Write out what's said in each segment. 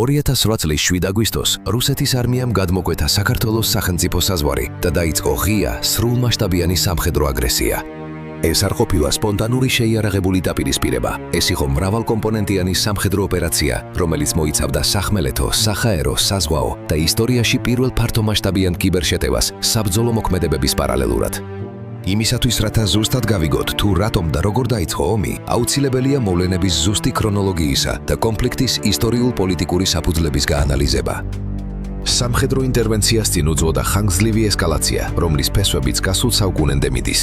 2008 წლის 7 აგვისტოს რუსეთის არმიამ გადმოკვეთა საქართველოს სახელმწიფო საზღვარი და დაიწყო ღია, სრულმასშტაბიანი სამხედრო აგრესია. ეს არ ყოფილა სპონტანური შეიარაღებული დაპირისპირება. ეს იყო მრავალკომპონენტიანი სამხედრო ოპერაცია, რომელიც მოიცავდა სახმელეთო, საჰაერო, საზღვაო და ისტორიაში პირველ ფართომასშტაბიან კიბერშეტევას საბრძოლო მოქმედებების პარალელურად. იმისათვის, რათა ზუსტად გავიგოთ, თუ რატომ და როგორ დაიწყო ომი, აუცილებელია მოვლენების ზუსტი ქრონოლოგიისა და კონფლიქტის ისტორიულ-პოლიტიკური საფუძვლების გაანალიზება. სამხედრო ინტერვენციას წინ უძღოდა ხანგრძლივი ესკალაცია, რომლის ფესვებიც გასულ საუკუნემდე მიდის.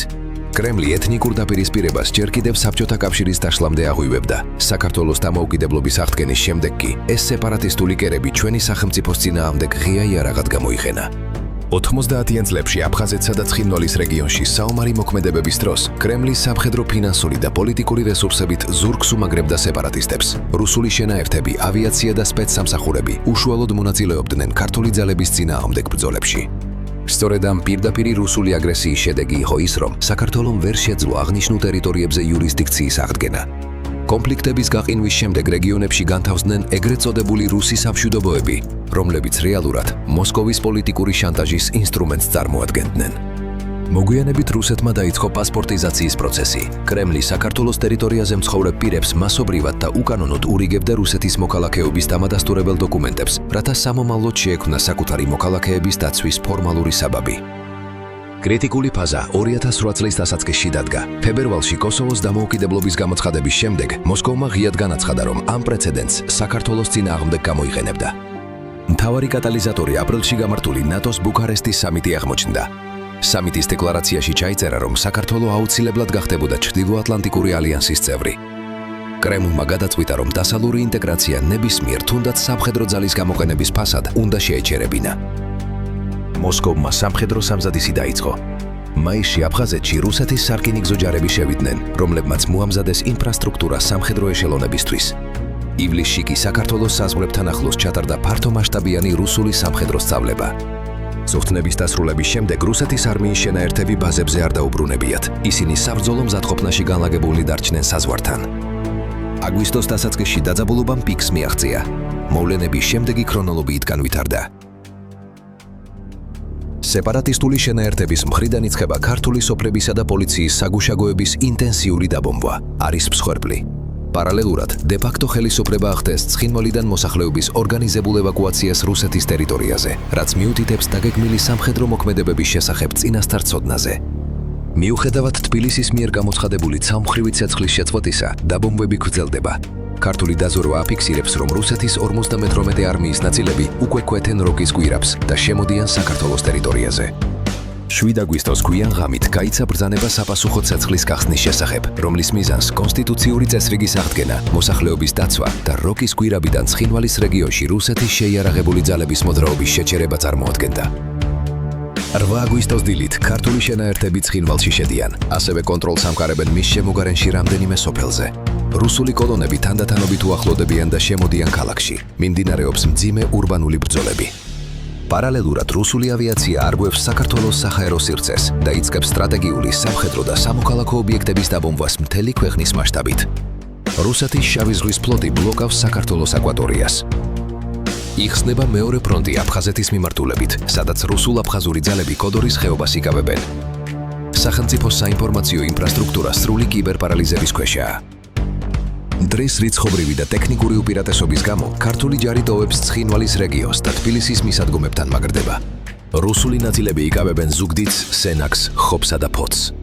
კრემლი ეთნიკურ დაპირისპირებას ჯერ კიდევ საბჭოთა კავშირის დაშლამდე აღვივებდა. საქართველოს დამოუკიდებლობის აღდგენის შემდეგ კი ეს სეპარატისტული კერები ჩვენი სახელმწიფოს წინააღმდეგ ღია იარაღად გამოიხენა. 90-იან წლებში აფხაზეთსა და ცხინვალის რეგიონში საომარი მოქმედებების დროს კრემლი სამხედრო, ფინანსური და პოლიტიკური რესურსებით ზურგს უმაგრებდა სეპარატისტებს. რუსული შენაერთები, ავიაცია და სპეცსამსახურები უშუალოდ მონაწილეობდნენ ქართული ძალების წინააღმდეგ ბრძოლებში. სწორედ ამ პირდაპირი რუსული აგრესიის შედეგი იყო ის, რომ საქართველომ ვერ შეძლო აღნიშნულ ტერიტორიებზე იურისდიქციის აღდგენა. კონფლიქტების გაყინვის შემდეგ რეგიონებში განთავსდნენ ეგრეთ წოდებული რუსი სამშვიდობოები, რომლებიც რეალურად მოსკოვის პოლიტიკური შანტაჟის ინსტრუმენტს წარმოადგენდნენ. მოგვიანებით რუსეთმა დაიწყო პასპორტიზაციის პროცესი. კრემლი საქართველოს ტერიტორიაზე მცხოვრებ პირებს მასობრივად და უკანონოდ ურიგებდა რუსეთის მოქალაქეობის დამადასტურებელ დოკუმენტებს, რათა სამომავლოდ შეექმნა საკუთარი მოქალაქეების დაცვის ფორმალური საბაბი. კრიტიკული ფაზა 2008 წლის დასაწყისში დადგა. ფებრვალში კოსოვოს დამოუკიდებლობის გამოცხადების შემდეგ მოსკოვმა ღიად განაცხადა, რომ ამ პრეცედენტს საქართველოს წინააღმდეგ გამოიყენებდა. მთავარი კატალიზატორი აპრილში გამართული ნატოს ბუქარესტის სამიტი აღმოჩნდა. სამიტის დეკლარაციაში ჩაიწერა, რომ საქართველო აუცილებლად გახდებოდა ჩრდილოატლანტიკური ალიანსის წევრი. კრემლმა გადაწყვიტა, რომ დასავლური ინტეგრაცია ნებისმიერ თუნდაც სამხედრო ძალის გამოყენების ფასად უნდა შეეჩერებინა. მოსკოვმა სამხედრო სამზადისი დაიწყო. მაისში აფხაზეთში რუსეთის სარკინიგზო ჯარები შევიდნენ, რომლებმაც მოამზადეს ინფრასტრუქტურა სამხედრო ეშელონებისთვის. ივლისში კი საქართველოს საზღვრებთან ახლოს ჩატარდა ფართომასშტაბიანი რუსული სამხედრო სწავლება. ზუხტნების დასრულების შემდეგ რუსეთის არმიის შენაერთები ბაზებზე არ დაუბრუნებიათ. ისინი საბრძოლო მზადყოფნაში განლაგებულნი დარჩნენ საზღვართან. აგვისტოს დასაწყისში დაძაბულობამ პიკს მიაღწია. მოვლენების შემდეგი ქრონოლოგიით განვითარდა. სეპარატისტული შენაერთების მხრიდან იწყება ქართული სოფლებისა და პოლიციის საგუშაგოების ინტენსიური დაბომბვა. არის მსხვერპლი. პარალელურად, დე-ფაქტო ხელისუფლება ახდენს ცხინვალიდან მოსახლეობის ორგანიზებულ ევაკუაციას რუსეთის ტერიტორიაზე, რაც მიუთითებს დაგეგმილი სამხედრო მოქმედებების შესახებ წინასწარ ცოდნაზე. მიუხედავად თბილისის მიერ გამოცხადებული ცალმხრივი ცეცხლის შეწყვეტისა, დაბომბვები გრძელდება. ქართული დაზვერვა აფიქსირებს, რომ რუსეთის 58 არმიის ნაწილები უკვე კვეთენ როკის გვირაბს და შემოდიან საქართველოს ტერიტორიაზე. 7 აგვისტოს გვიან ღამით გაიცა ბრძანება საპასუხო ცეცხლის გახსნის შესახებ, რომლის მიზანს კონსტიტუციური წესრიგის აღდგენა, მოსახლეობის დაცვა და როკის გვირაბიდან ცხინვალის რეგიონში რუსეთის შეიარაღებული ძალების მოძრაობის შეჩერება წარმოადგენდა. 8 აგვისტოს დილით ქართული შენაერთები ცხინვალში შედიან, ასევე კონტროლს ამყარებენ მის შემოგარენში რამდენიმე სოფელზე. რუსული კოლონები თანდათანობით უახლოვდებიან და შემოდიან ქალაქში. მიმდინარეობს მძიმე ურბანული ბრძოლები. პარალელურად რუსული ავიაცია არგვევს საქართველოს საჰაერო სივრცეს და იწყებს სტრატეგიული სამხედრო და სამოქალაქო ობიექტების დაბომბვას მთელი ქვეყნის მასშტაბით. რუსეთის შავი ზღვის ფლოტი ბლოკავს საქართველოს აკვატორიას. იხსნება მეორე ფრონტი აფხაზეთის მიმართულებით, სადაც რუსულ-აფხაზური ძალები კოდორის ხეობას იკავებენ. სახელმწიფო საინფორმაციო ინფრასტრუქტურა სრული კიბერპარალიზების ქვეშაა. დღეს რიცხობრივი და ტექნიკური უპირატესობის გამო ქართული ჯარი ტოვებს ცხინვალის რეგიონს და თბილისის მისადგომებთან მაგრდება. რუსული ნაწილები იკავებენ ზუგდიდს, სენაკს, ხობსა და ფოთს.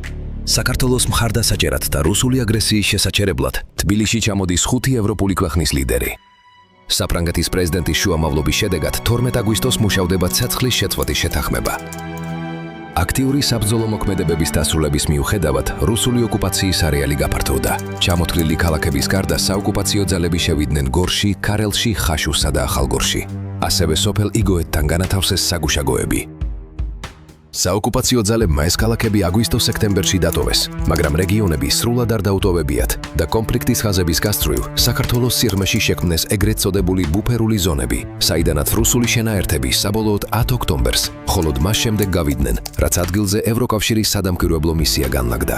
საქართველოს მხარდასაჭერად და რუსული აგრესიის შესაჩერებლად თბილისში ჩამოდის 5 ევროპული ქვეყნის ლიდერი. საფრანგეთის პრეზიდენტის შუამავლობის შედეგად 12 აგვისტოს მუშავდება ცეცხლის შეწყვეტის შეთანხმება. აქტიური საბრძოლო მოქმედებების დასრულების მიუხედავად, რუსული ოკუპაციის არეალი გაფართოვდა. ჩამოთვლილი ქალაქების გარდა საოკუპაციო ძალები შევიდნენ გორში, ქარელში, ხაშურსა და ახალგორში. ასევე სოფელ იგოეთთან განათავსეს საგუშაგოები. საოკუპაციო ძალებმა ეს ქალაქები აგვისტო-სექტემბერში დატოვეს, მაგრამ რეგიონები სრულად არ დაუტოვებიათ და კონფლიქტის ხაზების გასწვრივ საქართველოს სიღრმეში შექმნეს ეგრეთ წოდებული ბუფერული ზონები, საიდანაც რუსული შენაერთები საბოლოოდ 10 ოქტომბერს, მხოლოდ მას შემდეგ გავიდნენ, რაც ადგილზე ევროკავშირის სადამკვირვებლო მისია განლაგდა.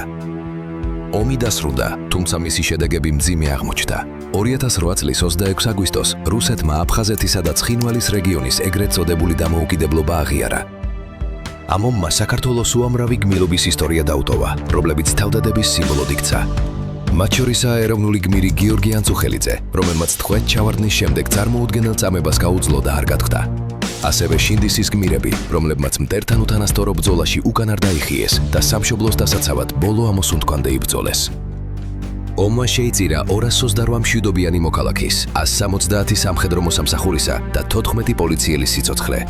ომი დასრულდა, თუმცა მისი შედეგები მძიმე აღმოჩნდა. 2008 წლის 26 აგვისტოს რუსეთმა აფხაზეთისა და ცხინვალის რეგიონის ეგრეთ წოდებული დამოუკიდებლობა აღიარა. ამ ომმა საქართველოს უამრავი გმირობის ისტორია დაუტოვა, რომლებიც თავდადების სიმბოლოდ იქცა. მათ შორისაა ეროვნული გმირი გიორგი ანწუხელიძე, რომელმაც თქვეთ ჩავარდნის შემდეგ წარმოუდგენელ წამებას გაუძლო და არ გათხოვდა. ასევე შინდისის გმირები, რომლებმაც მტერთან უთანასწორო ბრძოლაში უკან არ დაიხიეს და სამშობლოს დასაცავად ბოლო ამოსუნთქვამდე იბრძოლეს. ომმა შეიწირა 228 მშვიდობიანი მოქალაქის, 170 სამხედრო მოსამსახურისა და 14 პოლიციელის სიცოცხლე.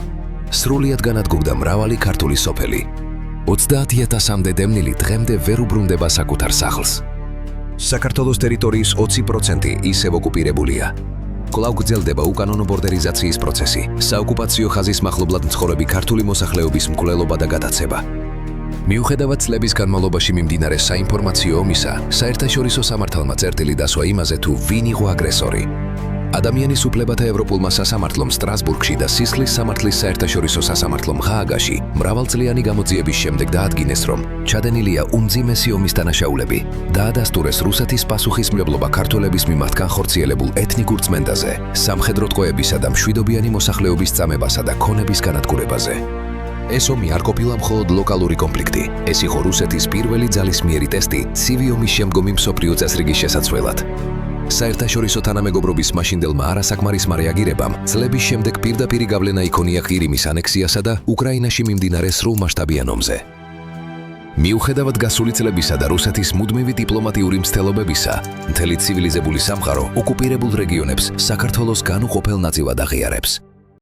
სრულიად განადგურდა მრავალი ქართული სოფელი. 30,000-მდე დევნილი დღემდე ვერ უბრუნდება საკუთარ სახლს. საქართველოს ტერიტორიის 20% ისევ ოკუპირებულია. კვლავ გრძელდება უკანონო ბორდერიზაციის პროცესი, საოკუპაციო ხაზის მახლობლად მცხოვრები ქართული მოსახლეობის მკვლელობა და გადაცემა. მიუხედავად წლების განმავლობაში მიმდინარე საინფორმაციო ომისა, საერთაშორისო სამართალმა წერტილი დასვა იმაზე, თუ ვინ იყო აგრესორი. ადამიანის უფლებათა ევროპულმა სასამართლომ სტრასბურგში და სისხლის სამართლის საერთაშორისო სასამართლომ ჰააგაში მრავალწლიანი გამოძიების შემდეგ დაადგინეს, რომ ჩადენილია უმძიმესი ომის დანაშაულები. დაადასტურეს რუსეთის პასუხისმგებლობა ქართველების მიმართ განხორციელებულ ეთნიკურ წმენდაზე, სამხედრო ტყვეებისა და მშვიდობიანი მოსახლეობის წამებასა და ქონების განადგურებაზე. ეს ომი არ ყოფილა მხოლოდ ლოკალური კონფლიქტი. ეს იყო რუსეთის პირველი ძალისმიერი ტესტი ცივი ომის შემდგომი მსოფლიო წესრიგის შესაძლებლად. საერთაშორისო თანამეგობრობის მაშინდელმა არასაკმარისმა რეაგირებამ წლების შემდეგ პირდაპირი გავლენა იქონია ყირიმის ანექსიასა და უკრაინაში მიმდინარე სრულმასშტაბიან ომზე. მიუხედავად გასული წლებისა და რუსეთის მუდმივი დიპლომატიური მცდელობებისა, მთელი ცივილიზებული სამყარო ოკუპირებულ რეგიონებს საქართველოს განუყოფელ ნაწილად აღიარებს.